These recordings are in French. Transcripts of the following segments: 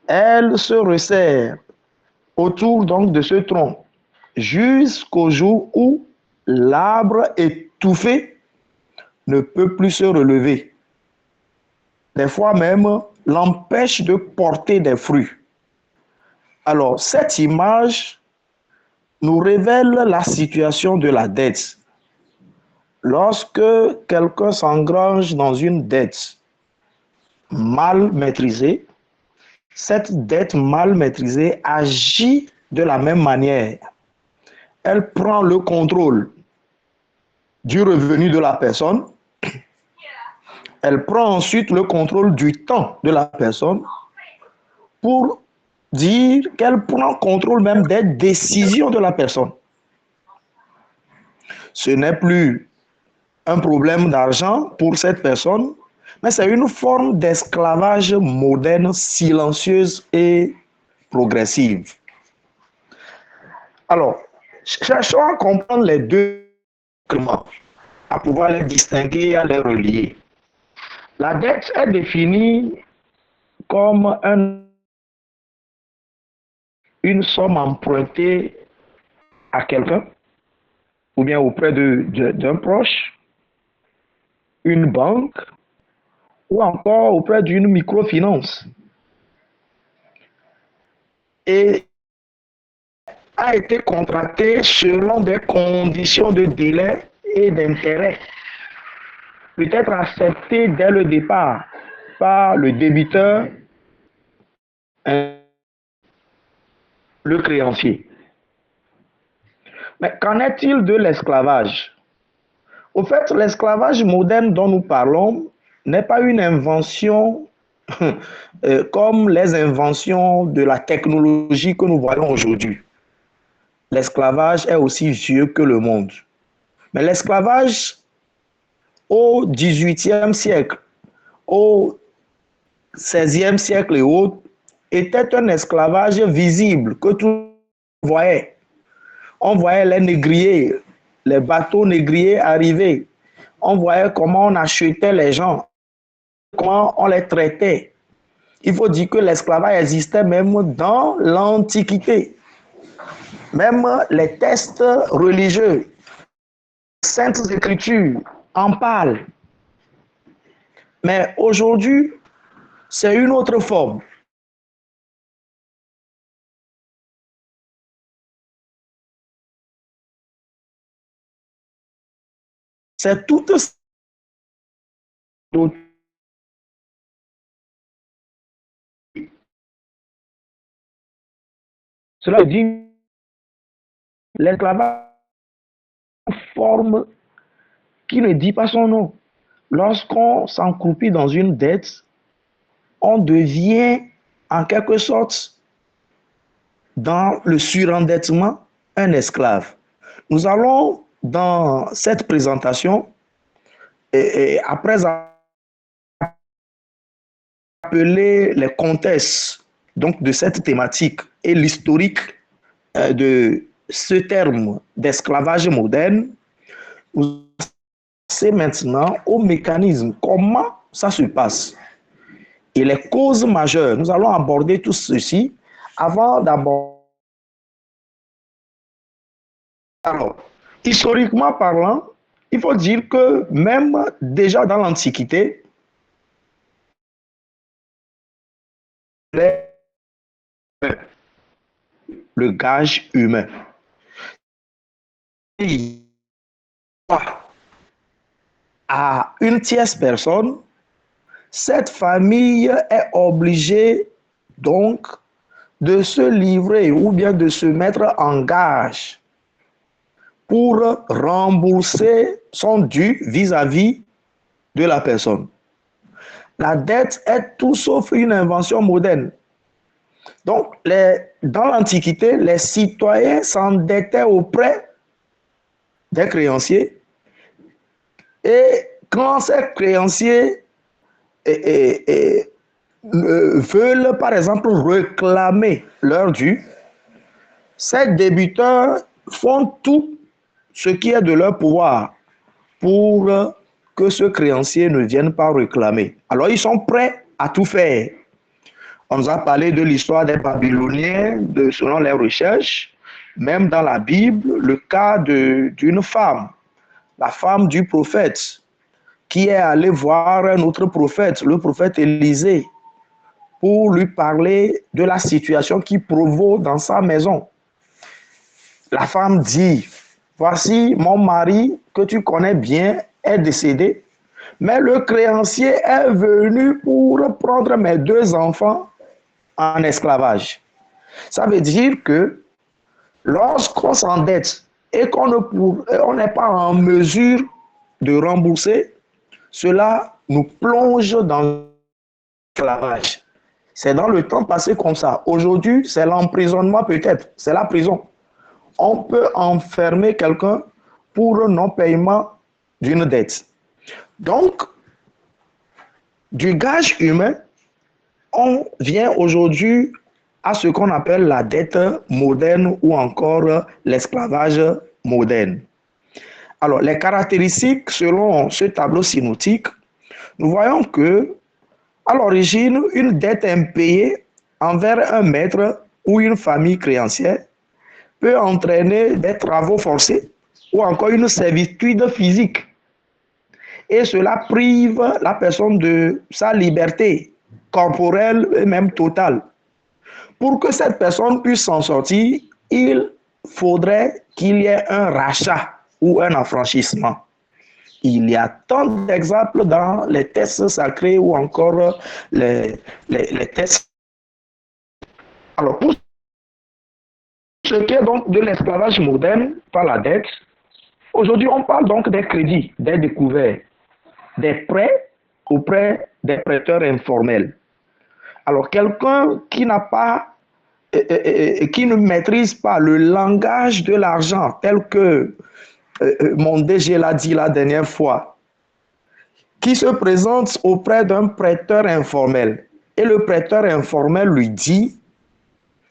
Elle se resserre autour donc de ce tronc jusqu'au jour où l'arbre étouffé ne peut plus se relever. Des fois même, l'empêche de porter des fruits. Alors, cette image nous révèle la situation de la dette. Lorsque quelqu'un s'engrange dans une dette mal maîtrisée, cette dette mal maîtrisée agit de la même manière. Elle prend le contrôle du revenu de la personne, elle prend ensuite le contrôle du temps de la personne pour dire qu'elle prend contrôle même des décisions de la personne. Ce n'est plus un problème d'argent pour cette personne, mais c'est une forme d'esclavage moderne, silencieuse et progressive. Alors, cherchons à comprendre les deux éléments, à pouvoir les distinguer, à les relier. La dette est définie comme une somme empruntée à quelqu'un ou bien auprès d'un proche, une banque ou encore auprès d'une microfinance. Et a été contractée selon des conditions de délai et d'intérêt, peut-être acceptées dès le départ par le débiteur, le créancier. Mais qu'en est-il de l'esclavage? Au fait, l'esclavage moderne dont nous parlons n'est pas une invention comme les inventions de la technologie que nous voyons aujourd'hui. L'esclavage est aussi vieux que le monde. Mais l'esclavage au XVIIIe siècle, au XVIe siècle et autres, était un esclavage visible que tout voyait. On voyait les négriers, les bateaux négriers arriver. On voyait comment on achetait les gens, comment on les traitait. Il faut dire que l'esclavage existait même dans l'Antiquité. Même les textes religieux, les saintes écritures en parlent. Mais aujourd'hui, c'est une autre forme. C'est toute cela dit l'esclavage forme qui ne dit pas son nom. Lorsqu'on s'encroupit dans une dette, on devient en quelque sorte, dans le surendettement, un esclave. Nous allons, dans cette présentation, après appeler les contextes donc, de cette thématique et l'historique de ce terme d'esclavage moderne, nous passons maintenant au mécanisme, comment ça se passe et les causes majeures. Nous allons aborder tout ceci avant d'aborder. Alors, historiquement parlant, il faut dire que même déjà dans l'Antiquité, le gage humain. À une tierce personne, cette famille est obligée donc de se livrer ou bien de se mettre en gage pour rembourser son dû vis-à-vis de la personne. La dette est tout sauf une invention moderne. Donc, dans l'Antiquité, les citoyens s'endettaient auprès des créanciers et quand ces créanciers veulent, par exemple, réclamer leur dû, ces débiteurs font tout ce qui est de leur pouvoir pour que ce créancier ne vienne pas réclamer. Alors, ils sont prêts à tout faire. On nous a parlé de l'histoire des Babyloniens, selon les recherches, même dans la Bible, le cas d'une femme, la femme du prophète, qui est allée voir un autre prophète, le prophète Élisée, pour lui parler de la situation qui provoque dans sa maison. La femme dit, voici mon mari que tu connais bien est décédé, mais le créancier est venu pour prendre mes 2 enfants en esclavage. Ça veut dire que lorsqu'on s'endette et qu'on n'est pas en mesure de rembourser, cela nous plonge dans l'esclavage. C'est dans le temps passé comme ça. Aujourd'hui, c'est l'emprisonnement peut-être, c'est la prison. On peut enfermer quelqu'un pour non-paiement d'une dette. Donc, du gage humain, on vient aujourd'hui à ce qu'on appelle la dette moderne ou encore l'esclavage moderne. Alors, les caractéristiques selon ce tableau synoptique, nous voyons que à l'origine, une dette impayée envers un maître ou une famille créancière peut entraîner des travaux forcés ou encore une servitude physique. Et cela prive la personne de sa liberté corporelle et même totale. Pour que cette personne puisse s'en sortir, il faudrait qu'il y ait un rachat ou un affranchissement. Il y a tant d'exemples dans les textes sacrés ou encore les textes. Alors, pour ce qui est donc de l'esclavage moderne par la dette, aujourd'hui, on parle donc des crédits, des découvertes, des prêts auprès des prêteurs informels. Alors, quelqu'un qui n'a pas, qui ne maîtrise pas le langage de l'argent tel que mon DG l'a dit la dernière fois, qui se présente auprès d'un prêteur informel. Et le prêteur informel lui dit,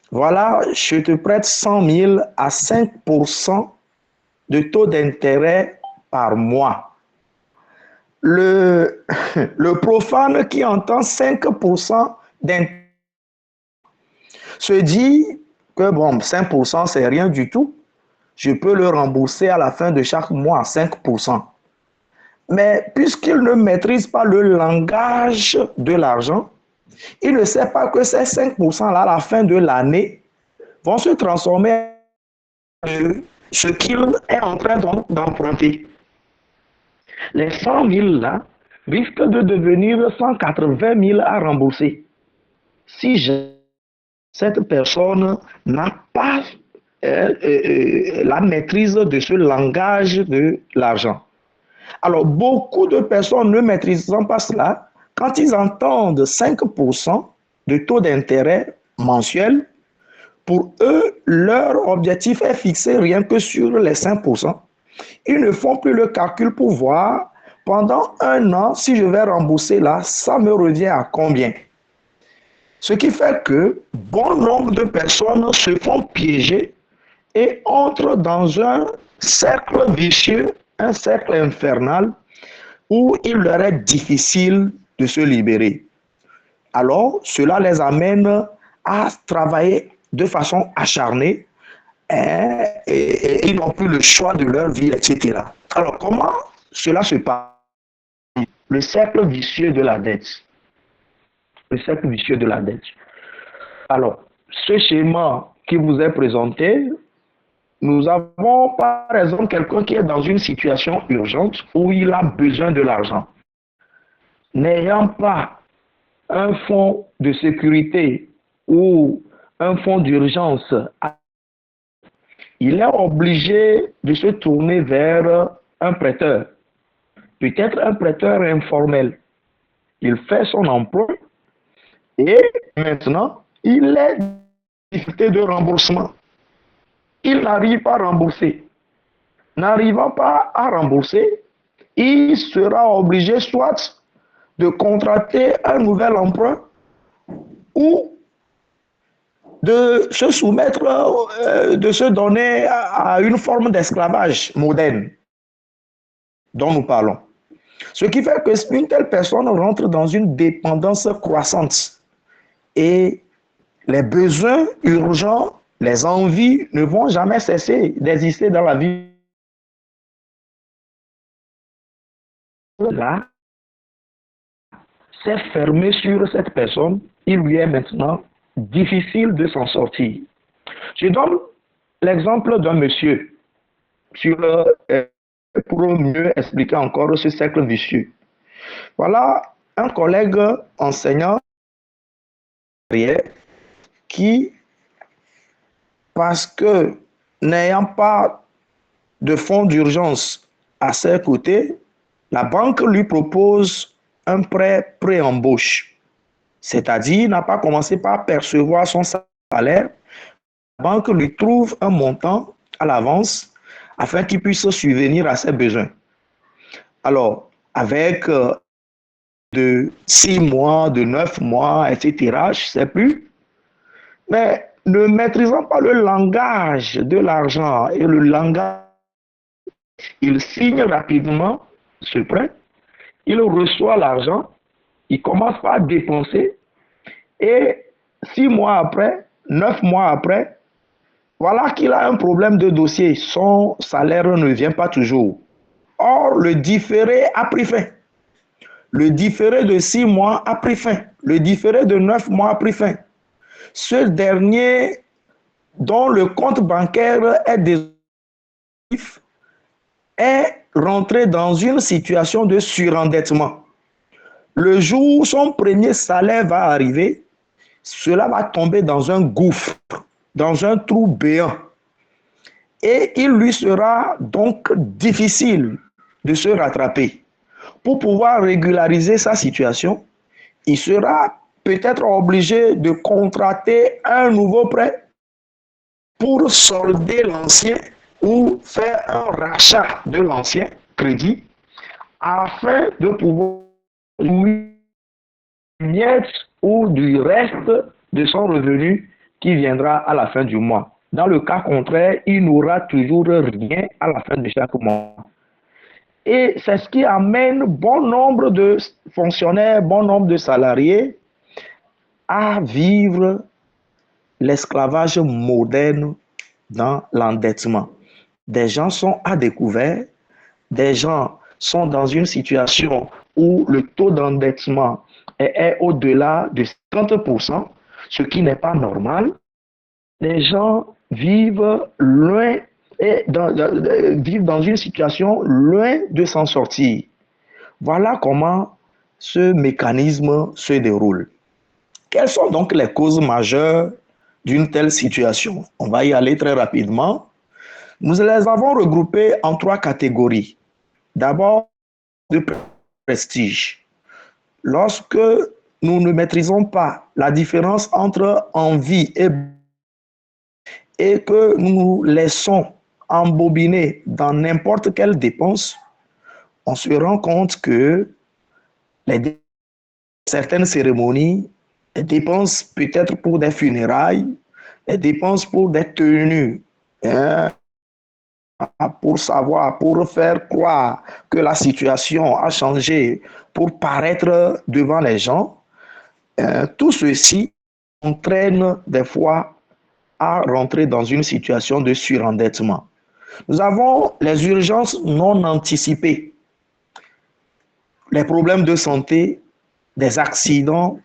voilà, je te prête 100 000 à 5% de taux d'intérêt par mois. Le profane qui entend 5% d'intérêt se dit que bon, 5% c'est rien du tout. Je peux le rembourser à la fin de chaque mois, 5%. Mais puisqu'il ne maîtrise pas le langage de l'argent, il ne sait pas que ces 5%-là, à la fin de l'année, vont se transformer en ce qu'il est en train d'emprunter. Les 100 000 là risquent de devenir 180 000 à rembourser. Si cette personne n'a pas la maîtrise de ce langage de l'argent. Alors, beaucoup de personnes ne maîtrisant pas cela, quand ils entendent 5% de taux d'intérêt mensuel, pour eux, leur objectif est fixé rien que sur les 5%. Ils ne font plus le calcul pour voir, pendant un an, si je vais rembourser là, ça me revient à combien? Ce qui fait que bon nombre de personnes se font piéger et entrent dans un cercle vicieux, un cercle infernal, où il leur est difficile de se libérer. Alors, cela les amène à travailler de façon acharnée et ils n'ont plus le choix de leur vie, etc. Alors, comment cela se passe? Le cercle vicieux de la dette. Le cercle vicieux de la dette. Alors, ce schéma qui vous est présenté, nous avons par exemple quelqu'un qui est dans une situation urgente où il a besoin de l'argent. N'ayant pas un fonds de sécurité ou un fonds d'urgence, il est obligé de se tourner vers un prêteur, peut-être un prêteur informel. Il fait son emploi et maintenant, il est en difficulté de remboursement. Il n'arrive pas à rembourser. N'arrivant pas à rembourser, il sera obligé soit de contracter un nouvel emprunt ou de se soumettre, de se donner à une forme d'esclavage moderne dont nous parlons. Ce qui fait que une telle personne rentre dans une dépendance croissante. et les besoins urgents, les envies ne vont jamais cesser d'exister dans la vie. Là, c'est fermé sur cette personne, il lui est maintenant difficile de s'en sortir. Je donne l'exemple d'un monsieur sur, pour mieux expliquer encore ce cercle vicieux. Voilà un collègue enseignant qui, parce que n'ayant pas de fonds d'urgence à ses côtés, la banque lui propose un prêt pré-embauche. C'est-à-dire, il n'a pas commencé par percevoir son salaire. La banque lui trouve un montant à l'avance afin qu'il puisse subvenir à ses besoins. Alors, avec de 6 mois, de 9 mois, etc., je ne sais plus, mais ne maîtrisant pas le langage de l'argent et le langage, il signe rapidement ce prêt, il reçoit l'argent, il commence par dépenser et 6 mois après, 9 mois après, voilà qu'il a un problème de dossier. Son salaire ne vient pas toujours. Or, le différé a pris fin. Le différé de 6 mois a pris fin. Le différé de 9 mois a pris fin. Ce dernier, dont le compte bancaire est décisif, est rentré dans une situation de surendettement. Le jour où son premier salaire va arriver, cela va tomber dans un gouffre, dans un trou béant. Et il lui sera donc difficile de se rattraper. Pour pouvoir régulariser sa situation, il sera peut-être obligé de contracter un nouveau prêt pour solder l'ancien ou faire un rachat de l'ancien crédit afin de pouvoir jouir du miette ou du reste de son revenu qui viendra à la fin du mois. Dans le cas contraire, il n'aura toujours rien à la fin de chaque mois. Et c'est ce qui amène bon nombre de fonctionnaires, bon nombre de salariés à vivre l'esclavage moderne dans l'endettement. Des gens sont à découvert, des gens sont dans une situation où le taux d'endettement est au-delà de 50%, ce qui n'est pas normal. Les gens vivent loin et vivent dans une situation loin de s'en sortir. Voilà comment ce mécanisme se déroule. Quelles sont donc les causes majeures d'une telle situation? On va y aller très rapidement. Nous les avons regroupées en 3 catégories. D'abord, de prestige. Lorsque nous ne maîtrisons pas la différence entre envie et que nous nous laissons embobiner dans n'importe quelle dépense, on se rend compte que certaines cérémonies, les dépenses peut-être pour des funérailles, les dépenses pour des tenues, hein, pour savoir, pour faire croire que la situation a changé, pour paraître devant les gens, tout ceci entraîne des fois à rentrer dans une situation de surendettement. Nous avons les urgences non anticipées, les problèmes de santé, des accidents,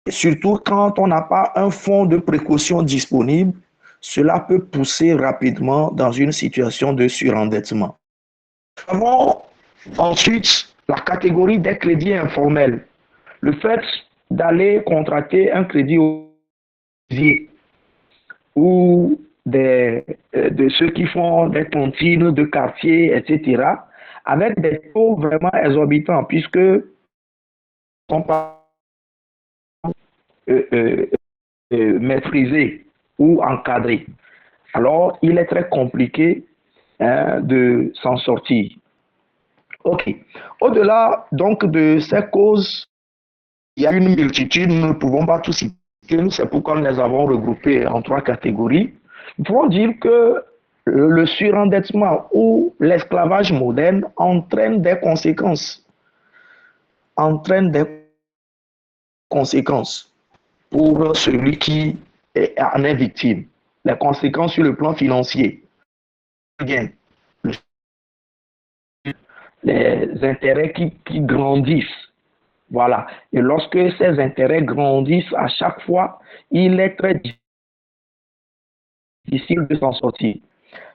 surtout quand on n'a pas un fonds de précaution disponible, cela peut pousser rapidement dans une situation de surendettement. Nous avons ensuite la catégorie des crédits informels. Le fait d'aller contracter un crédit ou de ceux qui font des cantines de quartier, etc., avec des taux vraiment exorbitants, puisque ne sont pas maîtrisés ou encadrés. Alors, il est très compliqué de s'en sortir. OK. Au-delà donc de ces causes, il y a une multitude, nous ne pouvons pas tous citer, c'est pourquoi nous les avons regroupés en 3 catégories. Nous pouvons dire que le surendettement ou l'esclavage moderne entraîne des conséquences. Entraîne des conséquences. pour celui qui en est victime. Les conséquences sur le plan financier. Bien, les intérêts qui grandissent. Voilà. Et lorsque ces intérêts grandissent à chaque fois, il est très difficile de s'en sortir.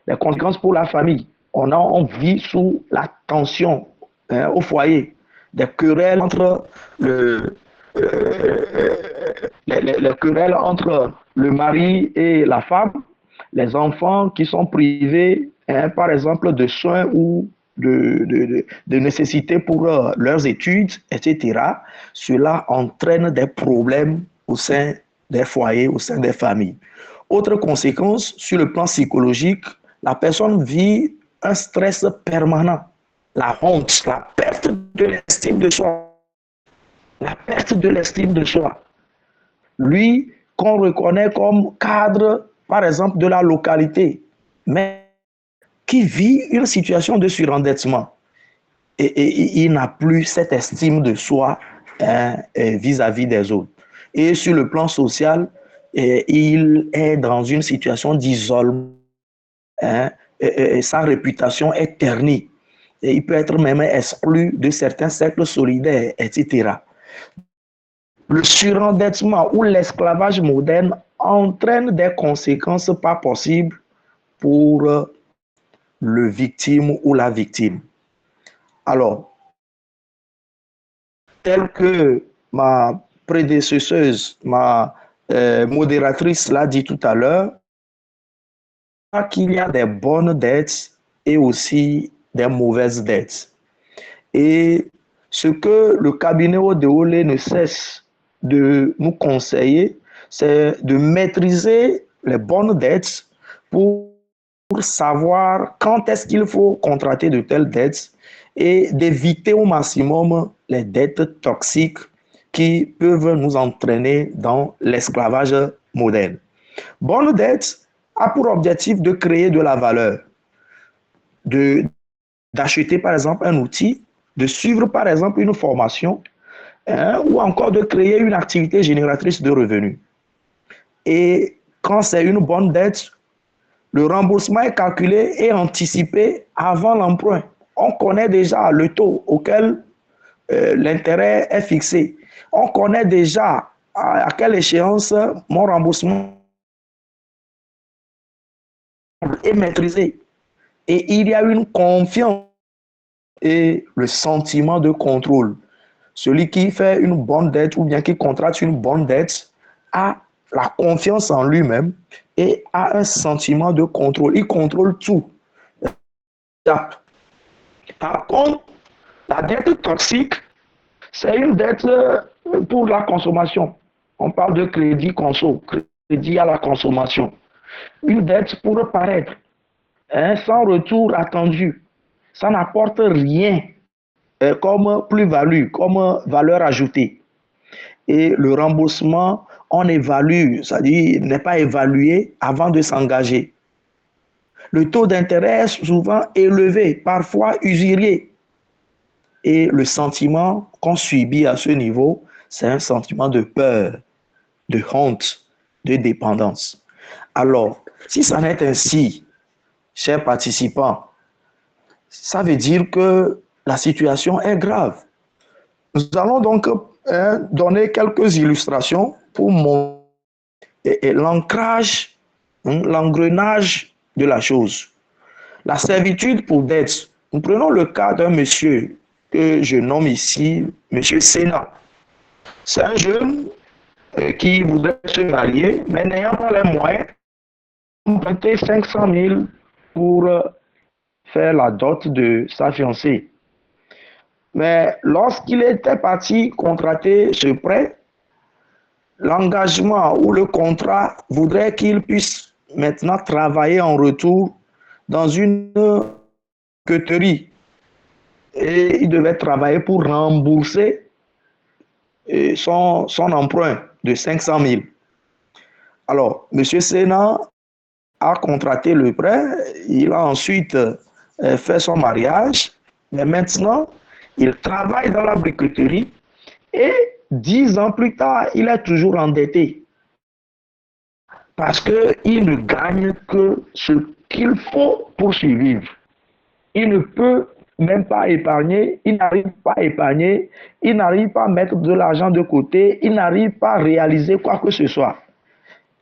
Les conséquences pour la famille. On vit sous la tension au foyer, des querelles entre les querelles entre le mari et la femme, les enfants qui sont privés, par exemple, de soins ou de nécessités pour leurs études, etc. Cela entraîne des problèmes au sein des foyers, au sein des familles. Autre conséquence, sur le plan psychologique, la personne vit un stress permanent, la honte, la perte de l'estime de soi. La perte de l'estime de soi. Lui, qu'on reconnaît comme cadre, par exemple, de la localité, mais qui vit une situation de surendettement. Et il n'a plus cette estime de soi vis-à-vis des autres. Et sur le plan social, il est dans une situation d'isolement. Et sa réputation est ternie. Et il peut être même exclu de certains cercles solidaires, etc. Le surendettement ou l'esclavage moderne entraîne des conséquences pas possibles pour le victime ou la victime. Alors, tel que ma prédécesseuse, ma modératrice l'a dit tout à l'heure, qu'il y a des bonnes dettes et aussi des mauvaises dettes. Et ce que le cabinet Odeolé ne cesse de nous conseiller, c'est de maîtriser les bonnes dettes pour savoir quand est-ce qu'il faut contracter de telles dettes et d'éviter au maximum les dettes toxiques qui peuvent nous entraîner dans l'esclavage moderne. Bonne dette a pour objectif de créer de la valeur, d'acheter par exemple un outil, de suivre par exemple une formation, ou encore de créer une activité génératrice de revenus. Et quand c'est une bonne dette, le remboursement est calculé et anticipé avant l'emprunt. On connaît déjà le taux auquel l'intérêt est fixé. On connaît déjà à quelle échéance mon remboursement est maîtrisé. Et il y a une confiance et le sentiment de contrôle. Celui qui fait une bonne dette ou bien qui contracte une bonne dette a la confiance en lui-même et a un sentiment de contrôle. Il contrôle tout. Par contre, la dette toxique, c'est une dette pour la consommation. On parle de crédit conso, crédit à la consommation. Une dette pour paraître, sans retour attendu. Ça n'apporte rien comme plus-value, comme valeur ajoutée. Et le remboursement, on évalue, c'est-à-dire n'est pas évalué avant de s'engager. Le taux d'intérêt est souvent élevé, parfois usurier. Et le sentiment qu'on subit à ce niveau, c'est un sentiment de peur, de honte, de dépendance. Alors, si ça n'est ainsi, chers participants, ça veut dire que la situation est grave. Nous allons donc donner quelques illustrations pour montrer l'ancrage, l'engrenage de la chose. La servitude pour dette. Nous prenons le cas d'un monsieur que je nomme ici monsieur Sénat. C'est un jeune qui voudrait se marier, mais n'ayant pas les moyens, emprunter 500 000 pour faire la dot de sa fiancée. Mais lorsqu'il était parti contracter ce prêt, l'engagement ou le contrat voudrait qu'il puisse maintenant travailler en retour dans une queuterie. Et il devait travailler pour rembourser son emprunt de 500 000. Alors, M. Sénat a contracté le prêt, il a ensuite fait son mariage, mais maintenant, il travaille dans la briqueterie et 10 ans plus tard, il est toujours endetté parce qu'il ne gagne que ce qu'il faut pour survivre. Il ne peut même pas épargner, il n'arrive pas à épargner, il n'arrive pas à mettre de l'argent de côté, il n'arrive pas à réaliser quoi que ce soit.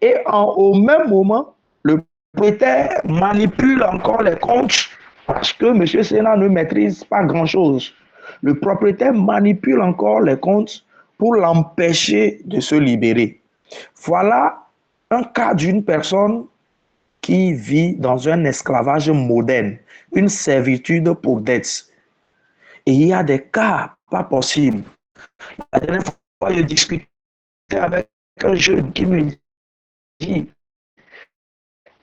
Et au même moment, le propriétaire manipule encore les comptes parce que M. Sénat ne maîtrise pas grand-chose. Le propriétaire manipule encore les comptes pour l'empêcher de se libérer. Voilà un cas d'une personne qui vit dans un esclavage moderne, une servitude pour dette. Et il y a des cas pas possibles. La dernière fois, je discutais avec un jeune qui me dit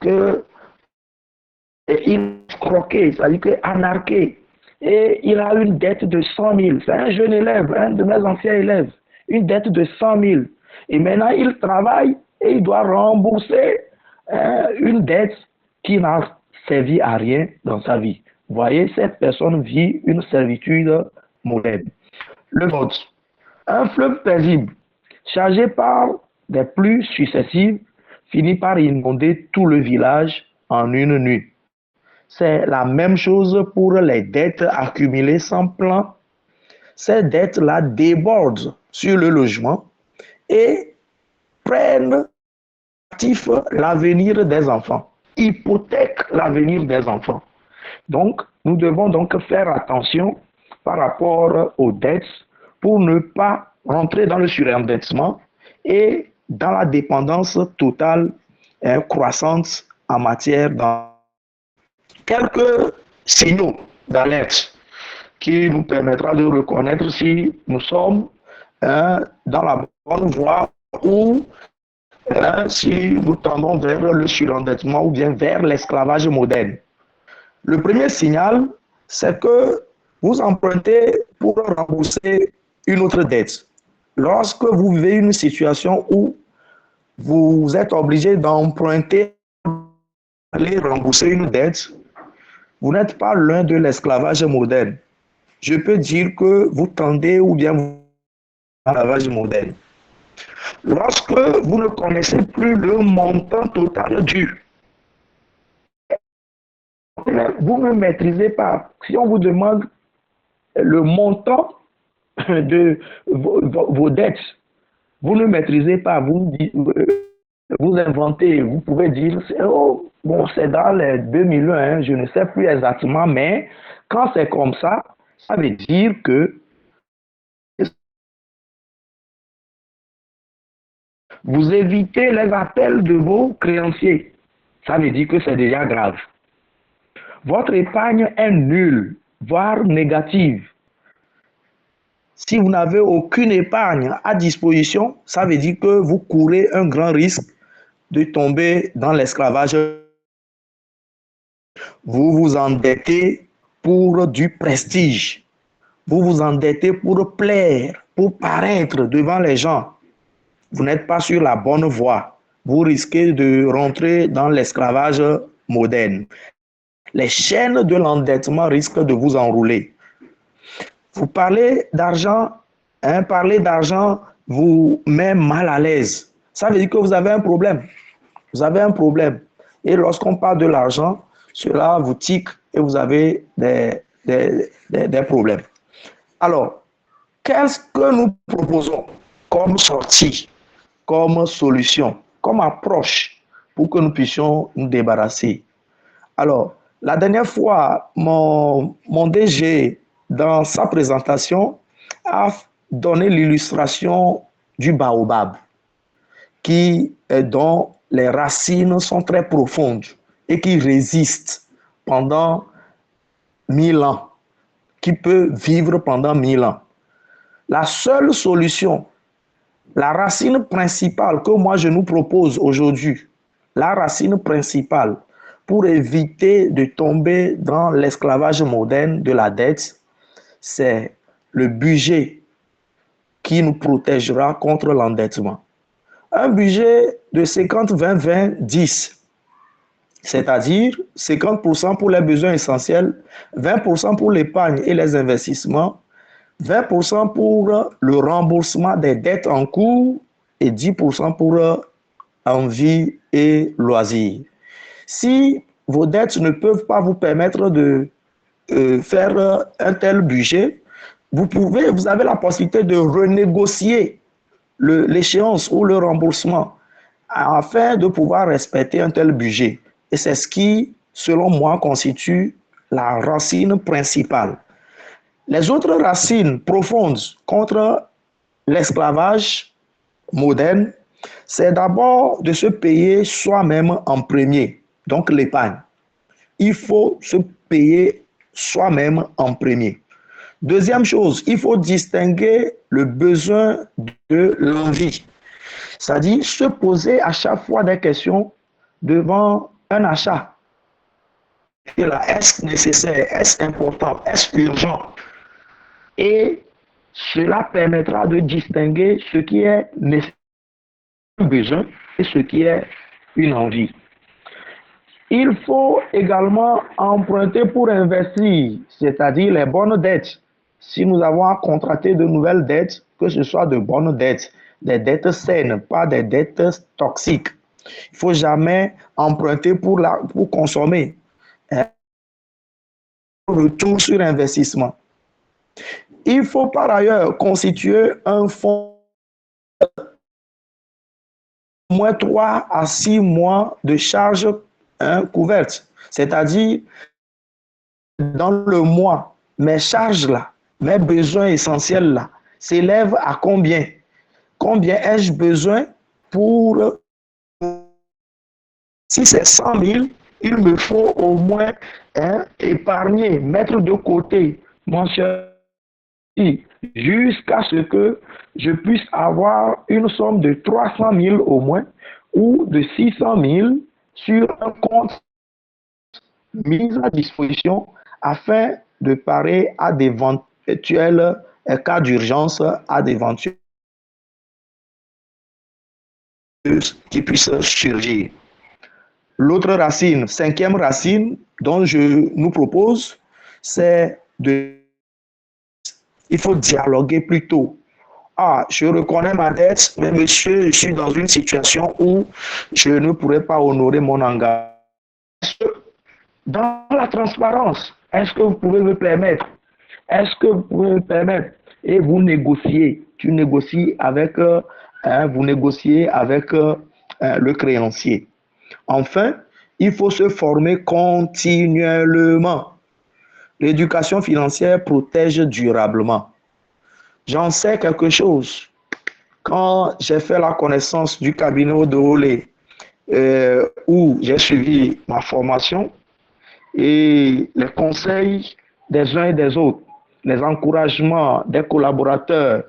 que il croquait, c'est-à-dire qu'il anarqué. Et il a une dette de 100 000. C'est un jeune élève, un de mes anciens élèves. Une dette de 100 000. Et maintenant, il travaille et il doit rembourser une dette qui n'a servi à rien dans sa vie. Vous voyez, cette personne vit une servitude moderne. Le vote. Un fleuve paisible, chargé par des pluies successives, finit par inonder tout le village en une nuit. C'est la même chose pour les dettes accumulées sans plan. Ces dettes-là débordent sur le logement et prennent actif l'avenir des enfants, hypothèquent l'avenir des enfants. Donc, nous devons donc faire attention par rapport aux dettes pour ne pas rentrer dans le surendettement et dans la dépendance totale et croissante en matière d'endettement. Quelques signaux d'alerte qui nous permettra de reconnaître si nous sommes dans la bonne voie ou si nous tendons vers le surendettement ou bien vers l'esclavage moderne. Le premier signal, c'est que vous empruntez pour rembourser une autre dette. Lorsque vous vivez une situation où vous êtes obligé d'emprunter pour aller rembourser une dette, vous n'êtes pas loin de l'esclavage moderne. Je peux dire que vous tendez ou bien vous l'esclavage moderne. Lorsque vous ne connaissez plus le montant total dû, vous ne maîtrisez pas. Si on vous demande le montant de vos dettes, vous ne maîtrisez pas. Vous inventez, vous pouvez dire, oh, bon, c'est dans les 2 millions, hein, je ne sais plus exactement, mais quand c'est comme ça veut dire que vous évitez les appels de vos créanciers. Ça veut dire que c'est déjà grave. Votre épargne est nulle, voire négative. Si vous n'avez aucune épargne à disposition, ça veut dire que vous courez un grand risque de tomber dans l'esclavage. Vous vous endettez pour du prestige. Vous vous endettez pour plaire, pour paraître devant les gens. Vous n'êtes pas sur la bonne voie. Vous risquez de rentrer dans l'esclavage moderne. Les chaînes de l'endettement risquent de vous enrouler. Vous parlez d'argent, parler d'argent vous met mal à l'aise. Ça veut dire que vous avez un problème. Vous avez un problème. Et lorsqu'on parle de l'argent, cela vous tique et vous avez des problèmes. Alors, qu'est-ce que nous proposons comme sortie, comme solution, comme approche pour que nous puissions nous débarrasser? Alors, la dernière fois, mon DG, dans sa présentation, a donné l'illustration du baobab, dont les racines sont très profondes et qui résiste pendant 1000 ans, qui peut vivre pendant 1000 ans. La seule solution, la racine principale que moi je nous propose aujourd'hui, la racine principale pour éviter de tomber dans l'esclavage moderne de la dette, c'est le budget qui nous protégera contre l'endettement. Un budget de 50-20-20-10, c'est-à-dire 50% pour les besoins essentiels, 20% pour l'épargne et les investissements, 20% pour le remboursement des dettes en cours et 10% pour envie et loisirs. Si vos dettes ne peuvent pas vous permettre de faire un tel budget, vous avez la possibilité de renégocier l'échéance ou le remboursement afin de pouvoir respecter un tel budget. Et c'est ce qui, selon moi, constitue la racine principale. Les autres racines profondes contre l'esclavage moderne, c'est d'abord de se payer soi-même en premier, donc l'épargne. Il faut se payer soi-même en premier. Deuxième chose, il faut distinguer le besoin de l'envie. C'est-à-dire se poser à chaque fois des questions devant un achat. Est-ce nécessaire? Est-ce important? Est-ce urgent? Et cela permettra de distinguer ce qui est nécessaire, un besoin, et ce qui est une envie. Il faut également emprunter pour investir, c'est-à-dire les bonnes dettes. Si nous avons à contracter de nouvelles dettes, que ce soit de bonnes dettes, des dettes saines, pas des dettes toxiques. Il ne faut jamais emprunter pour consommer. Retour sur investissement. Il faut par ailleurs constituer un fonds de moins 3 à 6 mois de charges couvertes. C'est-à-dire, dans le mois, mes charges là, mes besoins essentiels là, s'élèvent à combien? Combien ai-je besoin pour... Si c'est 100 000, il me faut au moins épargner, mettre de côté mensuellement jusqu'à ce que je puisse avoir une somme de 300 000 au moins ou de 600 000 sur un compte mis à disposition afin de parer à d'éventuels cas d'urgence, à d'éventuels qui puissent surgir. L'autre racine, cinquième racine dont je nous propose, c'est de... Il faut dialoguer plutôt. Ah, je reconnais ma dette, mais monsieur, je suis dans une situation où je ne pourrais pas honorer mon engagement. Dans la transparence, est-ce que vous pouvez me permettre? Est-ce que vous pouvez me permettre? Et vous négociez. Tu négocies avec, vous négociez avec le créancier. Enfin, il faut se former continuellement. L'éducation financière protège durablement. J'en sais quelque chose. Quand j'ai fait la connaissance du cabinet Odeolé, où j'ai suivi ma formation, et les conseils des uns et des autres, les encouragements des collaborateurs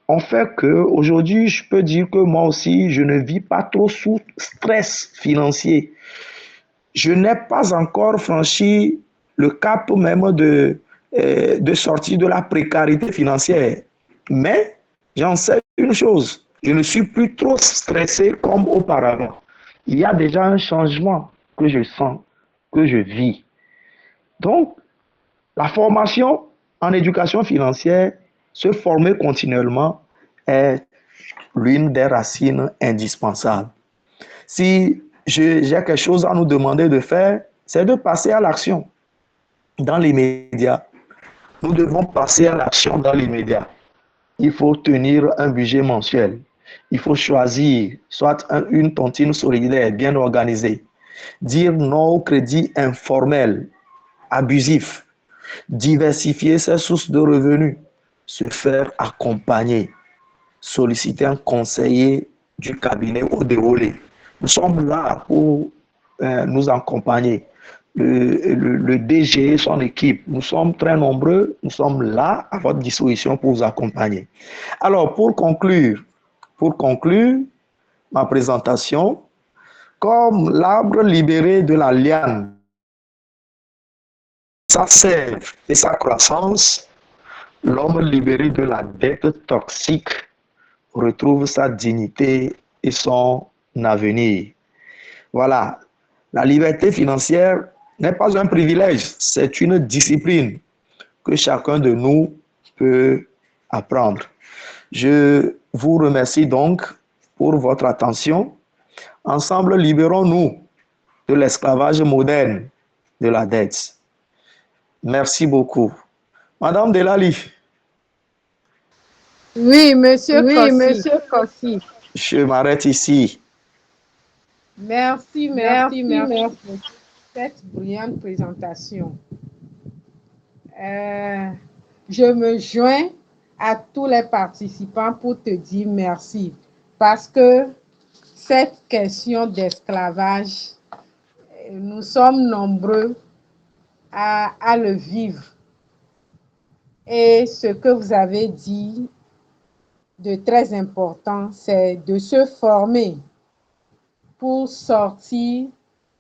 ont fait que aujourd'hui, je peux dire que moi aussi, je ne vis pas trop sous stress financier. Je n'ai pas encore franchi le cap même de sortir de la précarité financière. Mais j'en sais une chose, je ne suis plus trop stressé comme auparavant. Il y a déjà un changement que je sens, que je vis. Donc, la formation en éducation financière, se former continuellement est l'une des racines indispensables. Si j'ai quelque chose à nous demander de faire, c'est de passer à l'action dans l'immédiat. Nous devons passer à l'action dans l'immédiat. Il faut tenir un budget mensuel. Il faut choisir soit une tontine solidaire bien organisée. Dire non au crédit informel, abusif. Diversifier ses sources de revenus. Se faire accompagner. Solliciter un conseiller du cabinet au déroulé. Nous sommes là pour nous accompagner. Le DG et son équipe, nous sommes très nombreux, nous sommes là à votre disposition pour vous accompagner. Alors, pour conclure ma présentation, comme l'arbre libéré de la liane, sa sève et sa croissance, l'homme libéré de la dette toxique retrouve sa dignité et son avenir. Voilà, la liberté financière n'est pas un privilège, c'est une discipline que chacun de nous peut apprendre. Je vous remercie donc pour votre attention. Ensemble, libérons-nous de l'esclavage moderne de la dette. Merci beaucoup. Madame Delali. Oui, Monsieur Oui, Kossi. Monsieur Kossi. Je m'arrête ici. Merci pour cette brillante présentation. Je me joins à tous les participants pour te dire merci parce que cette question d'esclavage, nous sommes nombreux à le vivre. Et ce que vous avez dit de très important, c'est de se former pour sortir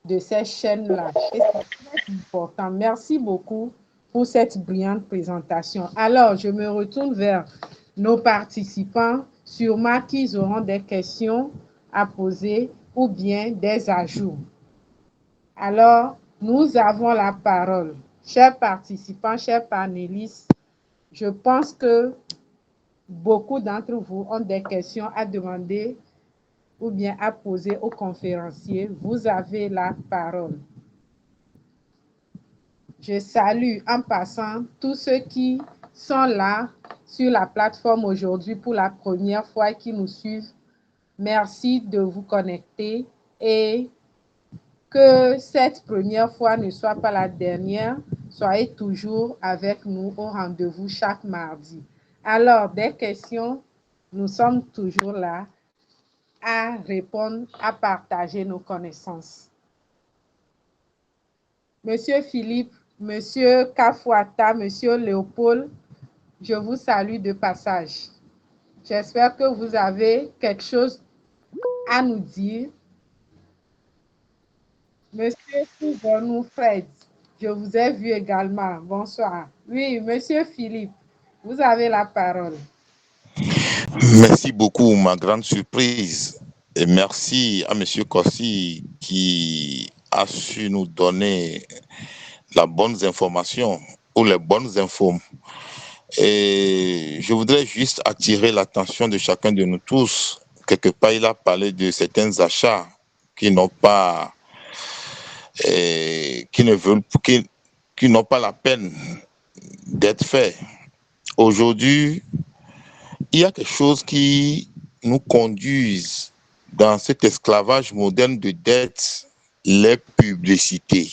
de ces chaînes-là. Et c'est très important. Merci beaucoup pour cette brillante présentation. Alors, je me retourne vers nos participants. Sûrement qu'ils auront des questions à poser ou bien des ajouts. Alors, nous avons la parole. Chers participants, chers panélistes, je pense que beaucoup d'entre vous ont des questions à demander ou bien à poser aux conférenciers. Vous avez la parole. Je salue en passant tous ceux qui sont là sur la plateforme aujourd'hui pour la première fois et qui nous suivent. Merci de vous connecter et que cette première fois ne soit pas la dernière. Soyez toujours avec nous au rendez-vous chaque mardi. Alors, des questions, nous sommes toujours là à répondre, à partager nos connaissances. Monsieur Philippe, Monsieur Kafouata, Monsieur Léopold, je vous salue de passage. J'espère que vous avez quelque chose à nous dire. Monsieur Soubonou Fred, je vous ai vu également. Bonsoir. Oui, Monsieur Philippe, vous avez la parole. Merci beaucoup, ma grande surprise. Et merci à Monsieur Kossi qui a su nous donner la bonne information ou les bonnes infos. Et je voudrais juste attirer l'attention de chacun de nous tous. Quelque part, il a parlé de certains achats qui n'ont pas, qui n'ont pas la peine d'être faits. Aujourd'hui, il y a quelque chose qui nous conduise dans cet esclavage moderne de dette, les publicités.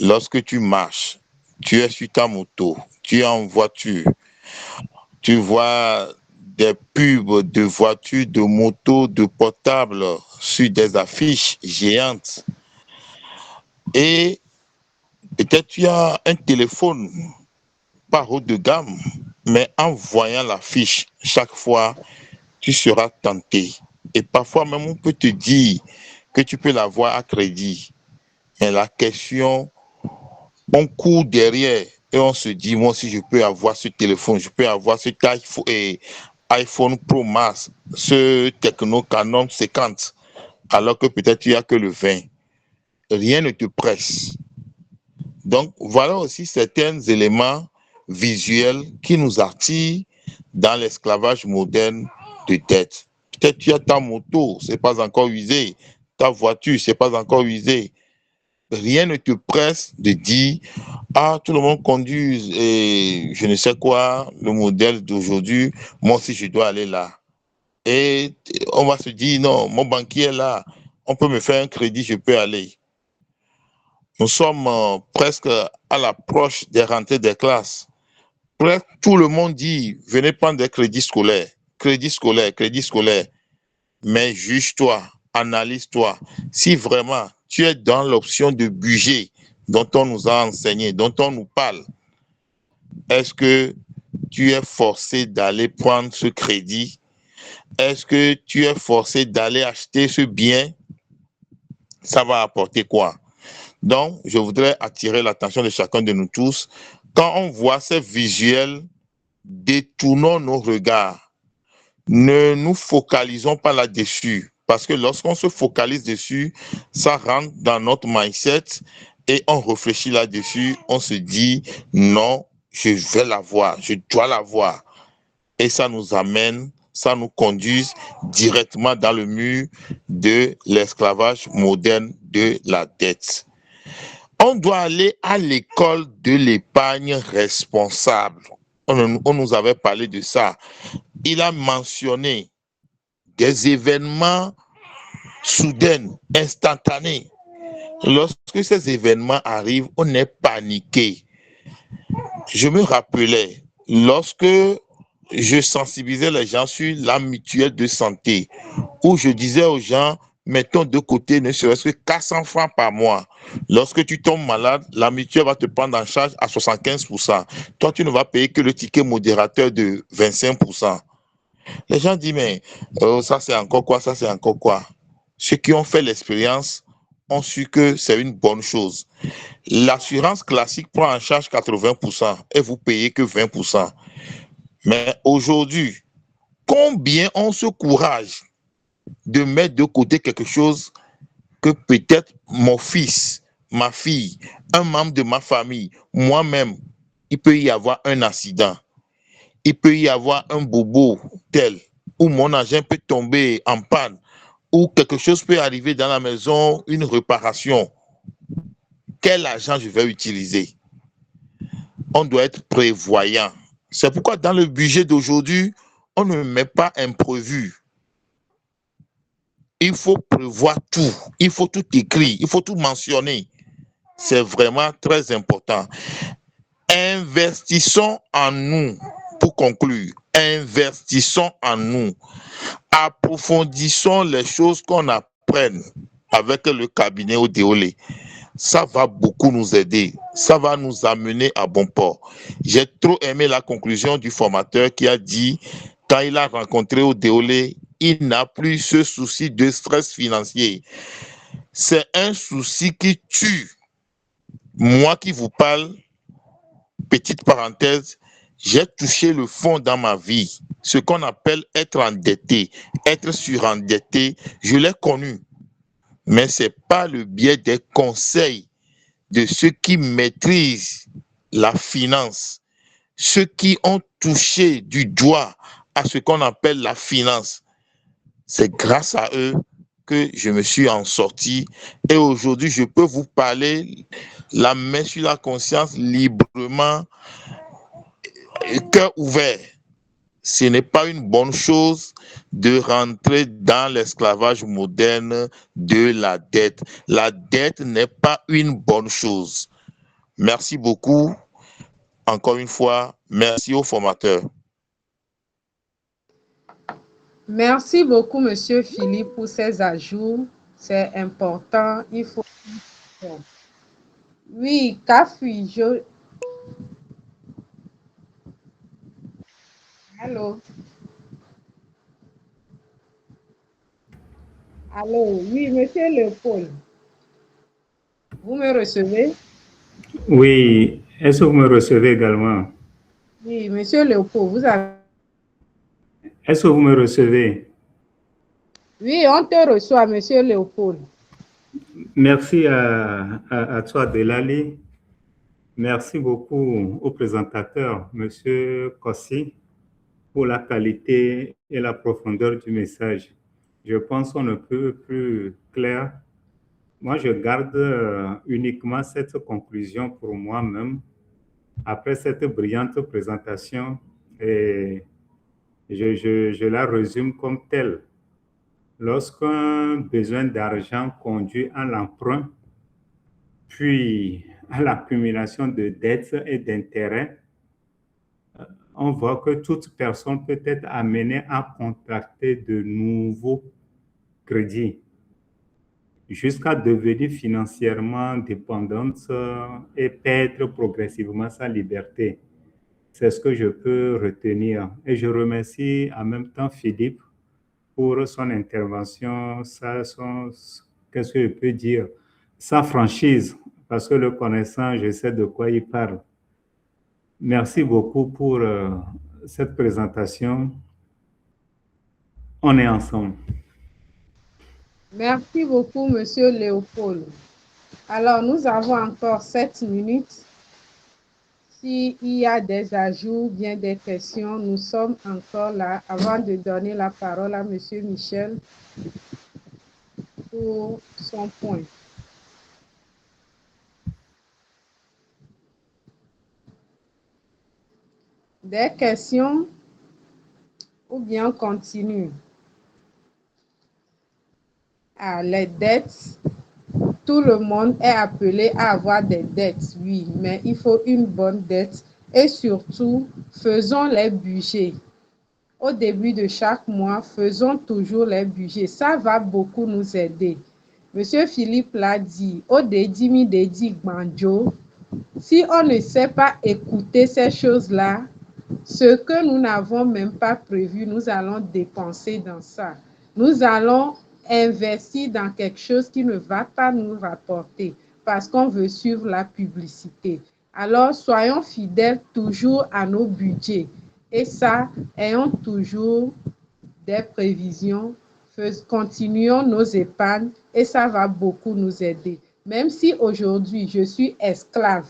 Lorsque tu marches, tu es sur ta moto, tu es en voiture, tu vois des pubs de voitures, de motos, de portables sur des affiches géantes. Et peut-être tu as un téléphone pas haut de gamme, mais en voyant l'affiche, chaque fois, tu seras tenté. Et parfois même, on peut te dire que tu peux l'avoir à crédit. Mais la question, on court derrière et on se dit, moi aussi, je peux avoir ce téléphone, je peux avoir cet iPhone Pro Max, ce Techno Canon 50, alors que peut-être il n'y a que le 20. Rien ne te presse. Donc, voilà aussi certains éléments visuels qui nous attirent dans l'esclavage moderne de dette. Peut-être tu as ta moto, c'est pas encore usé, ta voiture, c'est pas encore usé. Rien ne te presse de dire, ah, tout le monde conduit et je ne sais quoi, le modèle d'aujourd'hui, moi aussi je dois aller là. Et on va se dire, non, mon banquier est là, on peut me faire un crédit, je peux aller. Nous sommes presque à l'approche des rentrées des classes. Presque tout le monde dit, venez prendre des crédits scolaires, crédits scolaires, crédits scolaires. Mais juge-toi, analyse-toi. Si vraiment tu es dans l'option de budget dont on nous a enseigné, dont on nous parle, est-ce que tu es forcé d'aller prendre ce crédit? Est-ce que tu es forcé d'aller acheter ce bien? Ça va apporter quoi? Donc, je voudrais attirer l'attention de chacun de nous tous. Quand on voit ces visuels, détournons nos regards. Ne nous focalisons pas là-dessus. Parce que lorsqu'on se focalise dessus, ça rentre dans notre mindset et on réfléchit là-dessus. On se dit, non, je vais l'avoir, je dois l'avoir. Et ça nous amène, ça nous conduit directement dans le mur de l'esclavage moderne de la dette. On doit aller à l'école de l'épargne responsable. On nous avait parlé de ça. Il a mentionné des événements soudains, instantanés. Lorsque ces événements arrivent, on est paniqué. Je me rappelais, lorsque je sensibilisais les gens sur la mutuelle de santé, où je disais aux gens, mettons de côté ne serait-ce que 400 francs par mois. Lorsque tu tombes malade, la mutuelle va te prendre en charge à 75%. Toi, tu ne vas payer que le ticket modérateur de 25%. Les gens disent, mais ça c'est encore quoi, ça c'est encore quoi. Ceux qui ont fait l'expérience ont su que c'est une bonne chose. L'assurance classique prend en charge 80% et vous payez que 20%. Mais aujourd'hui, combien ont ce courage de mettre de côté quelque chose que peut-être mon fils, ma fille, un membre de ma famille, moi-même, il peut y avoir un accident, il peut y avoir un bobo tel, ou mon engin peut tomber en panne, ou quelque chose peut arriver dans la maison, une réparation. Quel argent je vais utiliser? On doit être prévoyant. C'est pourquoi dans le budget d'aujourd'hui, on ne met pas imprévu. Il faut prévoir tout, il faut tout écrire, il faut tout mentionner. C'est vraiment très important. Investissons en nous, pour conclure, investissons en nous. Approfondissons les choses qu'on apprenne avec le cabinet Odéolé. Ça va beaucoup nous aider, ça va nous amener à bon port. J'ai trop aimé la conclusion du formateur qui a dit, quand il a rencontré Odéolé, il n'a plus ce souci de stress financier. C'est un souci qui tue. Moi qui vous parle, petite parenthèse, j'ai touché le fond dans ma vie. Ce qu'on appelle être endetté, être surendetté, je l'ai connu. Mais ce n'est pas le biais des conseils de ceux qui maîtrisent la finance, ceux qui ont touché du doigt à ce qu'on appelle la finance. C'est grâce à eux que je me suis en sorti et aujourd'hui je peux vous parler la main sur la conscience librement, cœur ouvert. Ce n'est pas une bonne chose de rentrer dans l'esclavage moderne de la dette. La dette n'est pas une bonne chose. Merci beaucoup. Encore une fois, merci au formateur. Merci beaucoup, Monsieur Philippe, pour ces ajouts. C'est important. Il faut. Oui, Kafi, Allô? Allô? Oui, Monsieur Léopold. Vous me recevez? Oui. Est-ce que vous me recevez également? Oui, Monsieur Léopold, vous avez. Est-ce que vous me recevez? Oui, on te reçoit, Monsieur Léopold. Merci à toi, Delali. Merci beaucoup au présentateur, Monsieur Kossi, pour la qualité et la profondeur du message. Je pense qu'on ne peut plus clair. Moi, je garde uniquement cette conclusion pour moi-même après cette brillante présentation et je la résume comme telle. Lorsqu'un besoin d'argent conduit à l'emprunt, puis à l'accumulation de dettes et d'intérêts, on voit que toute personne peut être amenée à contracter de nouveaux crédits jusqu'à devenir financièrement dépendante et perdre progressivement sa liberté. C'est ce que je peux retenir. Et je remercie en même temps Philippe pour son intervention, qu'est-ce que je peux dire, sa franchise, parce que le connaissant, je sais de quoi il parle. Merci beaucoup pour cette présentation. On est ensemble. Merci beaucoup, Monsieur Léopold. Alors, nous avons encore 7 minutes. S'il y a des ajouts, bien des questions, nous sommes encore là avant de donner la parole à M. Michel pour son point. Des questions ou bien on continue? Ah, les dettes, tout le monde est appelé à avoir des dettes, oui, mais il faut une bonne dette et surtout, faisons les budgets. Au début de chaque mois, faisons toujours les budgets. Ça va beaucoup nous aider. Monsieur Philippe l'a dit, au dédimi dédi Gbanjo, si on ne sait pas écouter ces choses-là, ce que nous n'avons même pas prévu, nous allons dépenser dans ça. Nous allons investir dans quelque chose qui ne va pas nous rapporter parce qu'on veut suivre la publicité. Alors, soyons fidèles toujours à nos budgets. Et ça, ayons toujours des prévisions, continuons nos épargnes et ça va beaucoup nous aider. Même si aujourd'hui, je suis esclave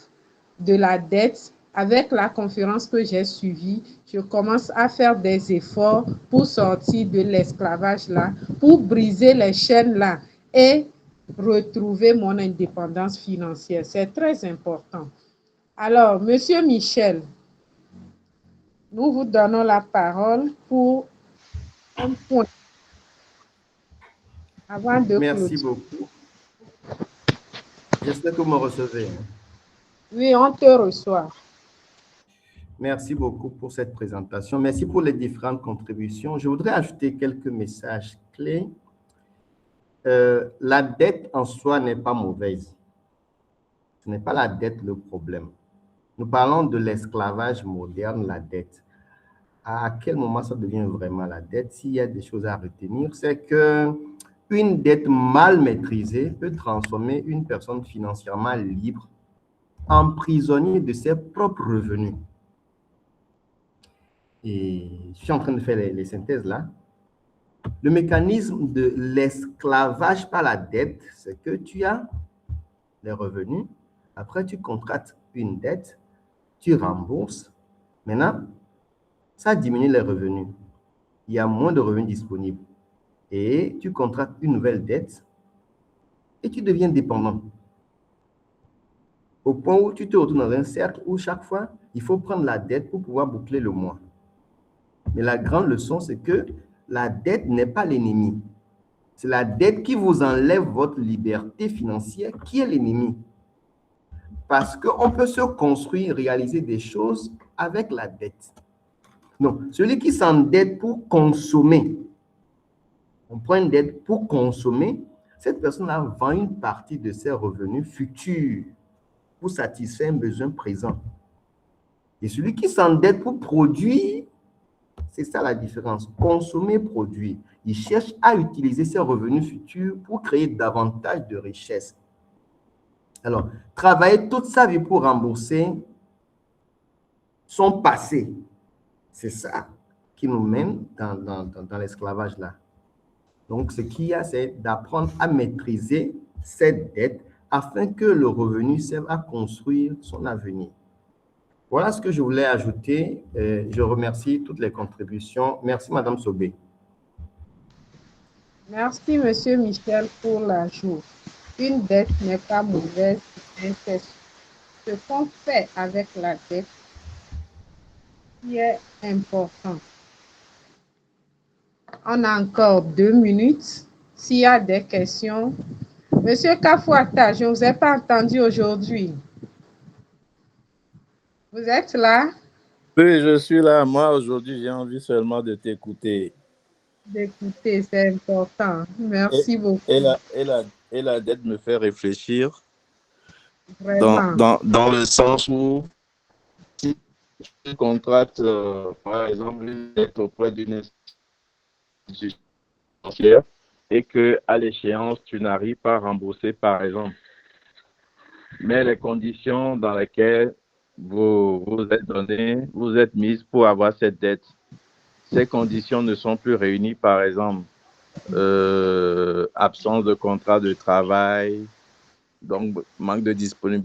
de la dette, avec la conférence que j'ai suivie, je commence à faire des efforts pour sortir de l'esclavage là, pour briser les chaînes là et retrouver mon indépendance financière. C'est très important. Alors, Monsieur Michel, nous vous donnons la parole pour un point avant de Merci clôturer. beaucoup. J'espère que vous me recevez. Oui, on te reçoit. Merci beaucoup pour cette présentation. Merci pour les différentes contributions. Je voudrais ajouter quelques messages clés. La dette en soi n'est pas mauvaise. Ce n'est pas la dette le problème. Nous parlons de l'esclavage moderne, la dette. À quel moment ça devient vraiment la dette? S'il y a des choses à retenir, c'est que une dette mal maîtrisée peut transformer une personne financièrement libre en prisonnier de ses propres revenus. Et je suis en train de faire les synthèses là. Le mécanisme de l'esclavage par la dette, c'est que tu as les revenus, après tu contractes une dette, tu rembourses. Maintenant, ça diminue les revenus. Il y a moins de revenus disponibles. Et tu contractes une nouvelle dette et tu deviens dépendant. Au point où tu te retrouves dans un cercle où chaque fois, il faut prendre la dette pour pouvoir boucler le mois. Mais la grande leçon, c'est que la dette n'est pas l'ennemi. C'est la dette qui vous enlève votre liberté financière qui est l'ennemi. Parce qu'on peut se construire, réaliser des choses avec la dette. Donc, celui qui s'endette pour consommer, on prend une dette pour consommer, cette personne-là vend une partie de ses revenus futurs pour satisfaire un besoin présent. Et celui qui s'endette pour produire, c'est ça la différence. Consommer, produire. Il cherche à utiliser ses revenus futurs pour créer davantage de richesses. Alors, travailler toute sa vie pour rembourser son passé, c'est ça qui nous mène dans l'esclavage là. Donc, ce qu'il y a, c'est d'apprendre à maîtriser cette dette afin que le revenu serve à construire son avenir. Voilà ce que je voulais ajouter. Je remercie toutes les contributions. Merci, Madame Sobé. Merci, Monsieur Michel, pour l'ajout. Une dette n'est pas mauvaise, mais c'est ce qu'on fait avec la dette qui est important. On a encore 2 minutes. S'il y a des questions. Monsieur Kafouata, je ne vous ai pas entendu aujourd'hui. Vous êtes là? Oui, je suis là. Moi, aujourd'hui, j'ai envie seulement de t'écouter. D'écouter, c'est important. Merci beaucoup. Et la dette me fait réfléchir Vraiment. dans le sens où si tu contractes, par exemple, une dette auprès d'une institution financière et qu'à l'échéance, tu n'arrives pas à rembourser, par exemple. Mais les conditions dans lesquelles vous êtes donné, vous êtes mis pour avoir cette dette, ces conditions ne sont plus réunies, par exemple, absence de contrat de travail, donc manque de disponibilité